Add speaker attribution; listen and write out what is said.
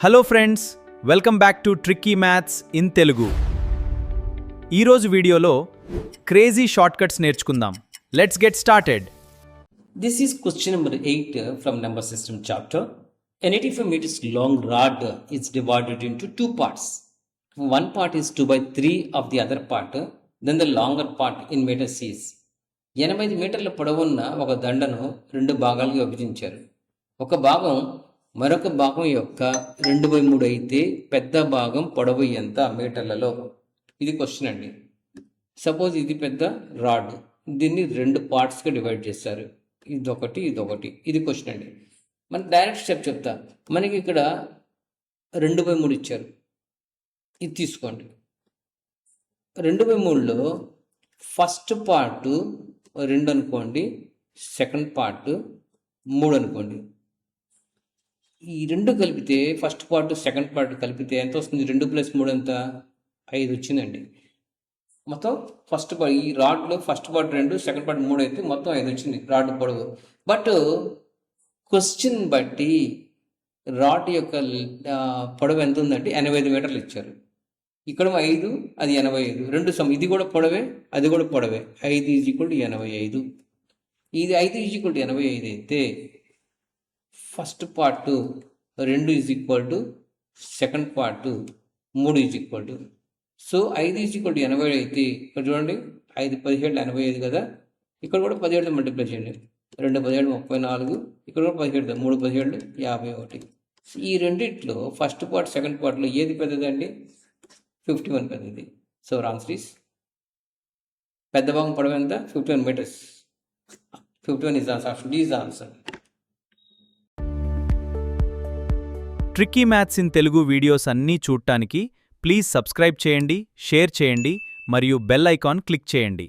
Speaker 1: Hello friends, welcome back to tricky maths in Telugu. ఈరోజు వీడియోలో crazy shortcuts నేర్చుకుందాం. Let's get started.
Speaker 2: This is question number 8 from number system chapter. An 85 meters long rod is divided into two parts. One part is 2/3 of the other part, then the longer part in meters is. 85 మీటర్ల పొడవున్న ఒక దండను రెండు భాగాలుగా విభజించారు. ఒక భాగం మరొక భాగం యొక్క 2/3 అయితే పెద్ద భాగం పొడవు ఎంత మీటర్లలో? ఇది క్వశ్చన్ అండి. సపోజ్ ఇది పెద్ద రాడ్, దీన్ని రెండు పార్ట్స్గా డివైడ్ చేశారు. ఇదొకటి ఇదొకటి. ఇది క్వశ్చన్ అండి. మన డైరెక్ట్ స్టెప్ చెప్తా. మనకి ఇక్కడ 2/3 ఇచ్చారు. ఇది తీసుకోండి. 2/3లో ఫస్ట్ పార్ట్ 2 అనుకోండి, సెకండ్ పార్ట్ 3 అనుకోండి. ఈ రెండు కలిపితే ఫస్ట్ పార్ట్ సెకండ్ పార్ట్ కలిపితే ఎంత వస్తుంది? 2 + 3 ఎంత? 5 వచ్చిందండి. మొత్తం ఫస్ట్ పార్ట్ ఈ రాడ్లో ఫస్ట్ పార్ట్ 2, సెకండ్ పార్ట్ 3 అయితే మొత్తం 5 వచ్చింది రాడ్ పొడవు. బట్ క్వశ్చన్ బట్టి రాడ్ యొక్క పొడవు ఎంత ఉందంటే 85 మీటర్లు ఇచ్చారు. ఇక్కడ 5, అది 85, రెండు ఇది కూడా పొడవే, అది కూడా పొడవే. 5 = 85. ఇది 5 = 85 అయితే first part 2 = second part 3 = so 5 = 80 అయితే ఇక్కడ చూడండి, 5 17 85 కదా. ఇక్కడ కూడా 17 మల్టిప్లై చేయండి. 2 17 34, ఇక్కడ కూడా 17 3 17 51. ఈ రెండిట్లో ఫస్ట్ పార్ట్ సెకండ్ పార్ట్లో ఏది పెద్దదండి? 51 పెద్దది. సో ఆన్సర్ ఈస్ పెద్ద భాగం పొడవు ఎంత? 51 meters. 51 is the option. D is the answer.
Speaker 1: Tricky maths in Telugu videos అన్నీ చూడటానికి ప్లీజ్ సబ్స్క్రైబ్ చేయండి, షేర్ చేయండి మరియు బెల్ ఐకాన్ క్లిక్ చేయండి.